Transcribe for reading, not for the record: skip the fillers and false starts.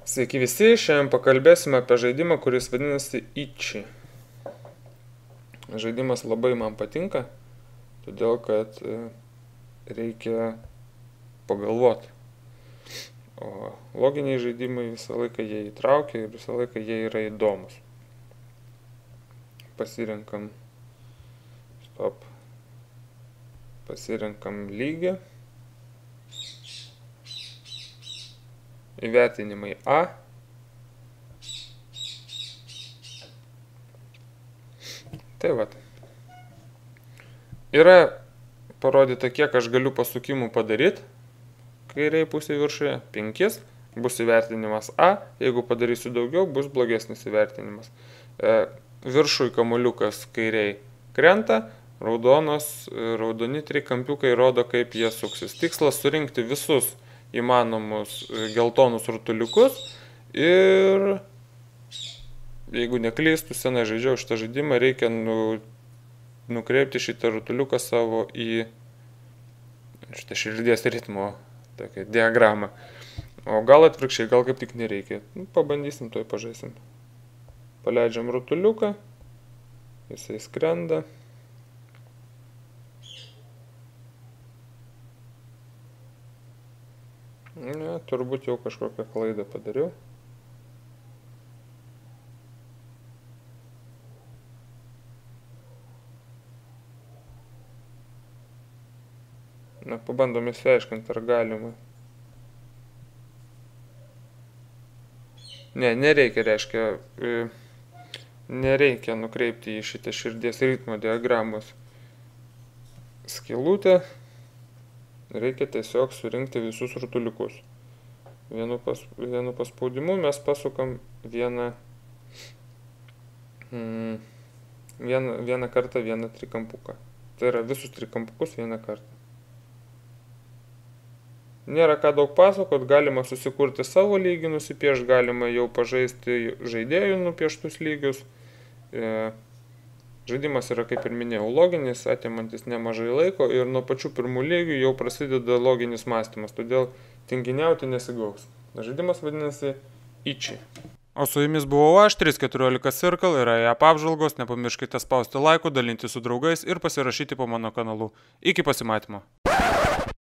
Sveiki visi, šiandien pakalbėsime apie žaidimą, kuris vadinasi Ichi. Žaidimas labai man patinka, todėl kad reikia pagalvoti. O loginiai žaidimai visą laiką jie įtraukia ir visą laiką jie yra įdomus. Pasirenkam lygį. Įvertinimai A. Tai vat. Yra parodyta, kiek aš galiu pasukimų padaryti. Kairiai pusė viršuje 5. Bus įvertinimas A. Jeigu padarysiu daugiau, bus blogesnis įvertinimas. Viršui kamuoliukas kairiai krenta. Raudoni trikampiukai rodo, kaip jie suksis. Tikslas surinkti visus įmanomus geltonus rutuliukus ir jeigu neklystu, senai žaidžiau šitą žaidimą, reikia nukreipti šitą rutuliuką savo į šitą širdies ritmo tokią diagramą. O gal atvirkščiai, gal kaip tik nereikia. Pabandysim, toj pažaisim. Paleidžiam rutuliuką, jisai skrenda. Ne, turbūt jau kažkokią klaidą padariau. Na, pabandom įsiaiškinti, ar galima. Ne, nereikia, reiškia, nereikia nukreipti į šitą širdies ritmo diagramos skylutę. Reikia tiesiog surinkti visus rutuliukus. Vienu paspaudimu mes pasukam vieną kartą vieną trikampuką. Tai yra visus trikampukus vieną kartą. Nėra ką daug pasakot, galima susikurti savo lygį, nusipiešti, galima jau pažaisti žaidėjų nupieštus lygius. Žaidimas yra, kaip ir minėjau, loginis, atimantis nemažai laiko ir nuo pačių pirmų lygių jau prasideda loginis mąstymas, todėl tinginiauti nesigaus. Žaidimas vadinasi Ichi. O su jumis buvau aš, 314 Circle, yra app apžvalgos, nepamirškite spausti laikų, dalinti su draugais ir pasirašyti po mano kanalu. Iki pasimatymo.